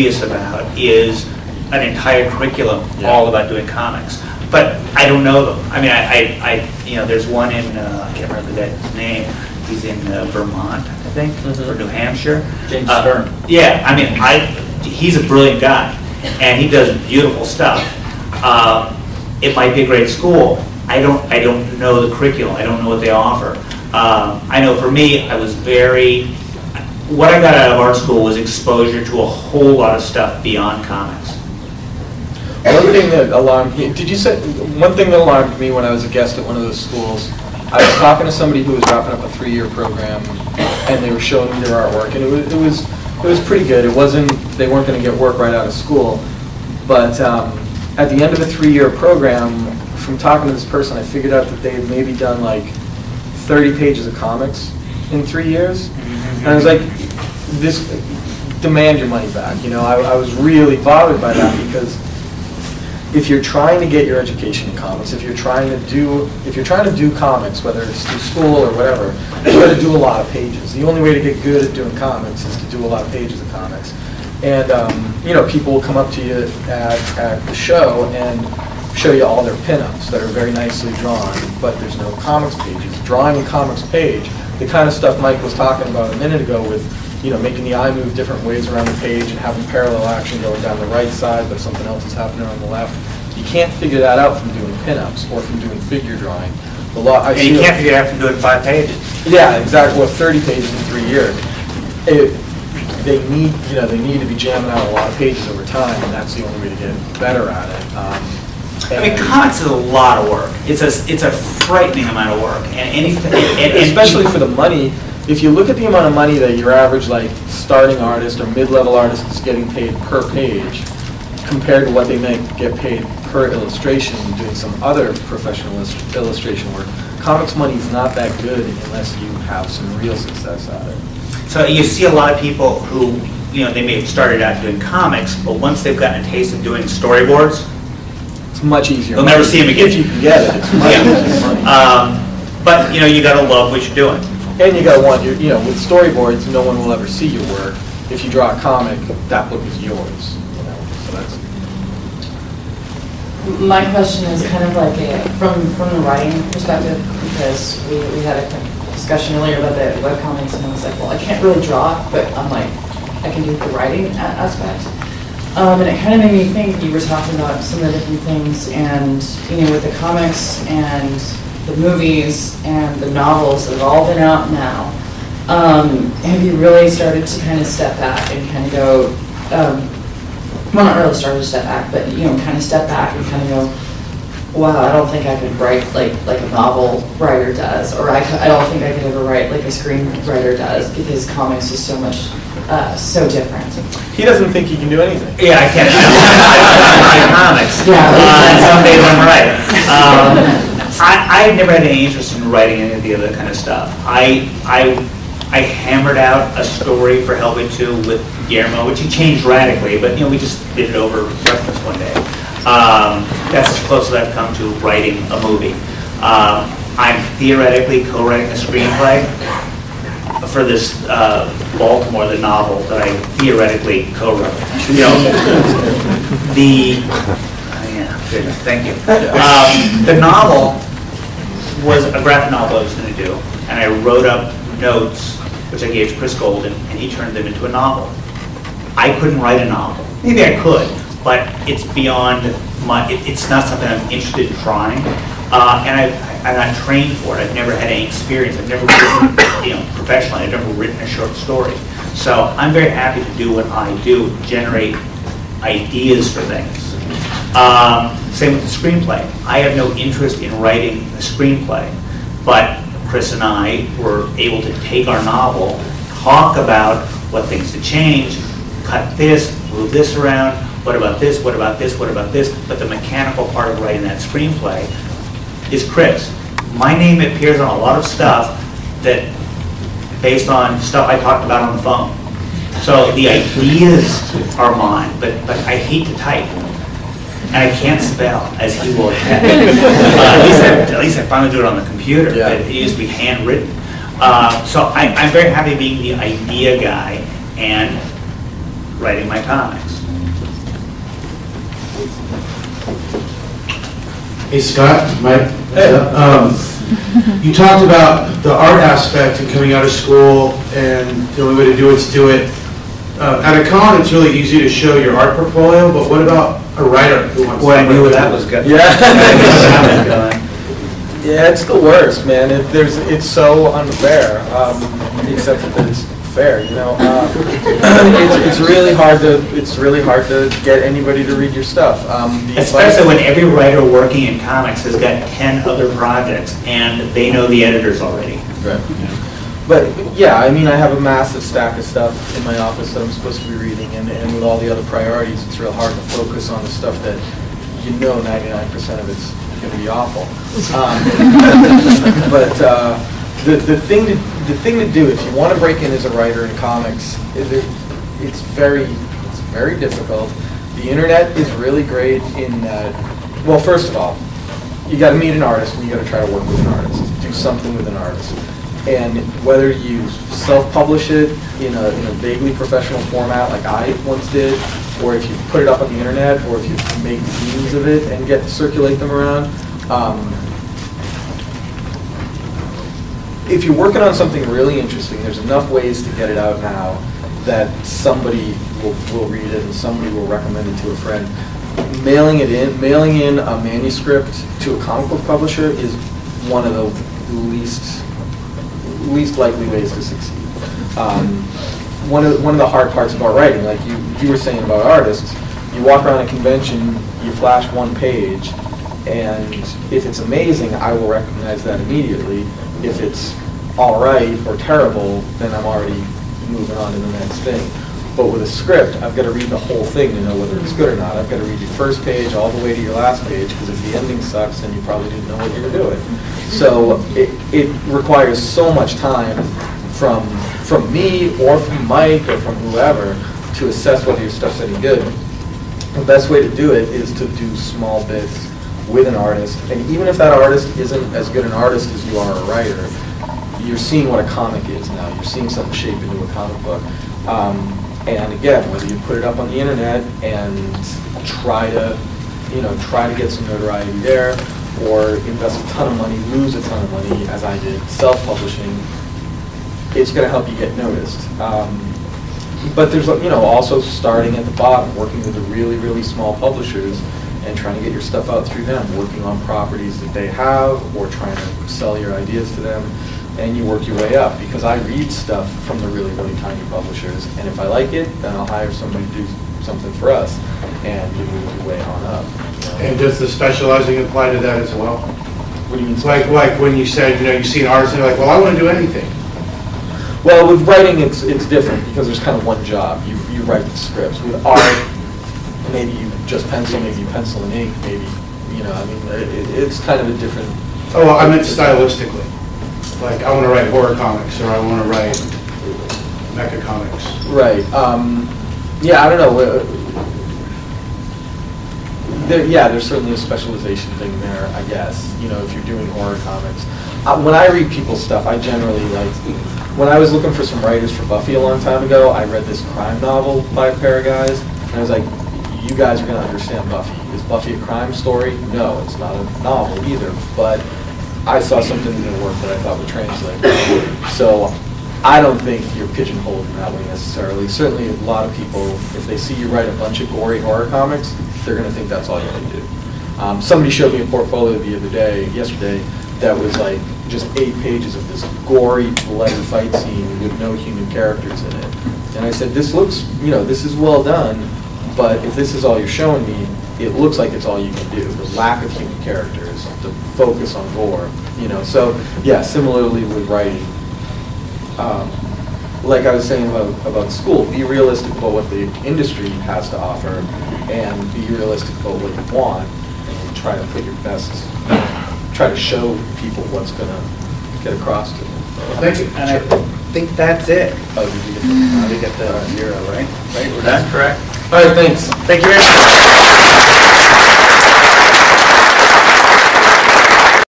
about is an entire curriculum all about doing comics. But I don't know them. I mean, there's one in, I can't remember the guy's name. He's in Vermont, I think, or New Hampshire. James Stern. Yeah, I mean, he's a brilliant guy, and he does beautiful stuff. It might be a great school. I don't know the curriculum. I don't know what they offer. I know for me, what I got out of art school was exposure to a whole lot of stuff beyond comics. One thing that alarmed me, one thing that alarmed me when I was a guest at one of those schools, I was talking to somebody who was wrapping up a 3-year program, and they were showing me their artwork, and it was pretty good. They weren't going to get work right out of school, but at the end of a 3-year program, from talking to this person, I figured out that they had maybe done like 30 pages of comics in 3 years, and I was like, "This, demand your money back." You know, I was really bothered by that, because if you're trying to get your education in comics, if you're trying to do comics, whether it's through school or whatever, you got to do a lot of pages. The only way to get good at doing comics is to do a lot of pages of comics. And you know, people will come up to you at the show and show you all their pinups that are very nicely drawn, but there's no comics pages. Drawing a comics page, the kind of stuff Mike was talking about a minute ago with, you know, making the eye move different ways around the page and having parallel action going down the right side, but something else is happening on the left. You can't figure that out from doing pinups or from doing figure drawing. And you can't figure it out from doing 5 pages. Yeah, exactly. Well, 30 pages in 3 years. They need to be jamming out a lot of pages over time, and that's the only way to get better at it. I mean, comics is a lot of work. It's a frightening amount of work, and especially for the money. If you look at the amount of money that your average like starting artist or mid-level artist is getting paid per page, compared to what they might get paid per illustration doing some other professional illustration work, comics money is not that good unless you have some real success at it. So you see a lot of people who, you know, they may have started out doing comics, but once they've gotten a taste of doing storyboards, it's much easier. They'll never see them again. If you can get it, it's much easier money. But you know, you got to love what you're doing. And you got to want you know, with storyboards, no one will ever see your work. If you draw a comic, that book is yours. You know, so that's. My question is kind of like from the writing perspective, because we had a discussion earlier about the webcomics, and I was like, well, I can't really draw, but I'm like, I can do the writing aspect. And it kind of made me think, you were talking about some of the different things, and you know, with the comics and the movies and the novels that have all been out now, have you really started to kind of step back and kind of go, well, not really started to step back, but you know, kind of step back and kind of go, wow, I don't think I could write like a novel writer does, or I don't think I could ever write like a screenwriter does, because comics is so much, so different. He doesn't think he can do anything. Yeah, I can't. I don't write comics. Yeah. Some days I'm right. I've never had any interest in writing any of the other kind of stuff. I hammered out a story for Hellboy 2 with Guillermo, which he changed radically, but you know, we just did it over breakfast one day. That's as close as I've come to writing a movie. I'm theoretically co-writing a screenplay for this Baltimore, the novel that I theoretically co-wrote. You know, yeah, good, thank you. The novel was a graphic novel I was going to do, and I wrote up notes which I gave to Chris Golden, and he turned them into a novel. I couldn't write a novel. Maybe I could, but it's beyond my. It's not something I'm interested in trying, and I'm not trained for it. I've never had any experience. I've never written, you know, professionally. I've never written a short story. So I'm very happy to do what I do, generate ideas for things. Same with the screenplay. I have no interest in writing a screenplay, but Chris and I were able to take our novel, talk about what things to change, cut this, move this around, what about this, what about this, what about this, but the mechanical part of writing that screenplay is Chris. My name appears on a lot of stuff that, based on stuff I talked about on the phone. So the ideas are mine, but I hate to type. And I can't spell, as he will admit. At least I finally do it on the computer, yeah. But it used to be handwritten. So I'm very happy being the idea guy and writing my comics. Hey Scott, Mike. Hey. You talked about the art aspect and coming out of school, and the only way to do it is do it. At a con, it's really easy to show your art portfolio, but what about a writer who wants Boy, to? I knew where that was going. Yeah. going. Yeah, it's the worst, man. It's so unfair, except that it's fair, you know. It's really hard to get anybody to read your stuff. Especially when every writer working in comics has got 10 other projects and they know the editors already. Right. But yeah, I mean, I have a massive stack of stuff in my office that I'm supposed to be reading, and with all the other priorities, it's real hard to focus on the stuff that you know 99% of it's going to be awful. But the thing to do if you want to break in as a writer in comics, it's very difficult. The internet is really great in that. Well, first of all, you got to meet an artist and you got to try to work with an artist, do something with an artist. And whether you self-publish it in a vaguely professional format like I once did, or if you put it up on the internet, or if you make zines of it and circulate them around. If you're working on something really interesting, there's enough ways to get it out now that somebody will read it and somebody will recommend it to a friend. Mailing in a manuscript to a comic book publisher is one of the least likely ways to succeed. One of the hard parts about writing, like you were saying about artists, you walk around a convention, you flash one page, and if it's amazing, I will recognize that immediately. If it's all right or terrible, then I'm already moving on to the next thing. But with a script, I've got to read the whole thing to know whether it's good or not. I've got to read your first page all the way to your last page, because if the ending sucks, then you probably didn't know what you were doing. So it requires so much time from me or from Mike or from whoever to assess whether your stuff's any good. The best way to do it is to do small bits with an artist, and even if that artist isn't as good an artist as you are a writer, you're seeing what a comic is now. You're seeing something shape into a comic book. And again, whether you put it up on the internet and try to get some notoriety there, or invest a ton of money, lose a ton of money, as I did, self-publishing, it's going to help you get noticed. But there's also starting at the bottom, working with the really, really small publishers and trying to get your stuff out through them, working on properties that they have or trying to sell your ideas to them, and you work your way up. Because I read stuff from the really, really tiny publishers, and if I like it, then I'll hire somebody to do something for us, and you move your way on up. And does the specializing apply to that as well? What do you mean? Like when you said, you see an artist and you're like, well, I want to do anything. Well, with writing, it's different because there's kind of one job. You write the scripts. With art, maybe you just pencil, maybe you pencil and ink, maybe, it's kind of a different... Oh, well, I meant stylistically. Like, I want to write horror comics, or I want to write mecha comics. Right. Yeah, I don't know. There's certainly a specialization thing there, I guess, if you're doing horror comics. When I read people's stuff, I generally when I was looking for some writers for Buffy a long time ago, I read this crime novel by a pair of guys, and I was like, you guys are going to understand Buffy. Is Buffy a crime story? No, it's not a novel either, but I saw something in their work that I thought would translate. So I don't think you're pigeonholed in that way necessarily. Certainly a lot of people, if they see you write a bunch of gory horror comics, they're going to think that's all you can do. Somebody showed me a portfolio yesterday, that was like just 8 pages of this gory, bloody fight scene with no human characters in it. And I said, this looks, this is well done, but if this is all you're showing me, it looks like it's all you can do. The lack of human characters, the focus on gore, So, yeah, similarly with writing. Like I was saying about school, be realistic about what the industry has to offer, and be realistic about what you want, and try to put your best, try to show people what's going to get across to them. Thank you. And I think that's it. Oh, did you get We get the euro, right? Right, we're done? Correct. All right, thanks. Thank you very much.